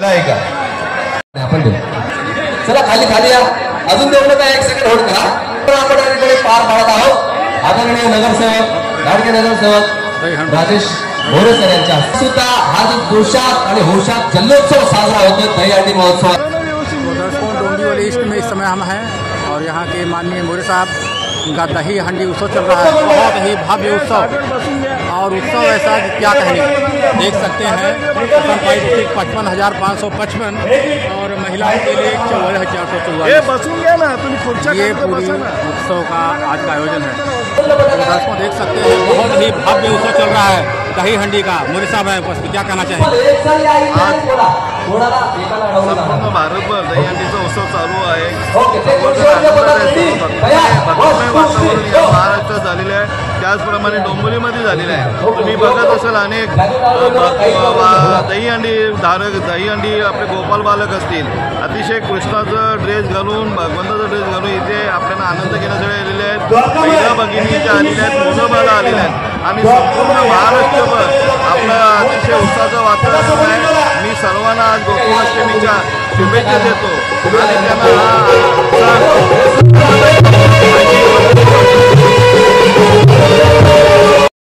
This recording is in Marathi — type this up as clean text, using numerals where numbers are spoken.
आपण देऊ. चला खाली खाली या. अजून देऊ नका, एक सेकंड होल्ड करा. आपण अलीकडे पार पाडत आहोत. आदरणीय नगरसेवक, लाडके नगरसेवक राजेश मोरे सर यांच्या सुद्धा हा जो पोशाख आणि होशात जल्लोत्सव साजरा होतो दहीहंडी महोत्सव. दर्शकों, डोंबिवली ईस्ट में इस समय हम हैं और यहाँ के माननीय मोरे साहब उनका दही हंडी उत्सव चल रहा है. बहुत ही भव्य उत्सव और उत्सव ऐसा क्या कहने. देख सकते हैं प्रथम प्राइज 55,555 और महिलाओं के लिए 14,444. ये पूरी उत्सव का आज का आयोजन है. दर्शकों देख सकते हैं बहुत ही भव्य उत्सव चल रहा है दही हंडी का. मोरे साहब है उपस्थित, क्या कहना चाहिए. संपूर्ण भारतभर दहीहंडीचा उत्सव चालू आहे. वातावरण या महाराष्ट्रात झालेलं आहे, त्याचप्रमाणे डोंबिवलीमध्ये झालेलं आहे. तुम्ही बघत असाल अनेक दहीहंडी धारक, दहीहंडी आपले गोपाल बालक असतील, अतिशय कृष्णाचं ड्रेस घालून, भगवंताचा ड्रेस घालून इथे आपल्याला आनंद घेण्यासाठी आलेले आहेत. महिला भगिनी इथे आलेल्या आहेत, मुलं बाळं आलेल्या आहेत आणि संपूर्ण महाराष्ट्रभर आपलं अतिशय उत्साहाचं वातावरण आहे. मी सर्वांना आज गोकुळाष्टमीच्या शुभेच्छा देतो आणि त्यांना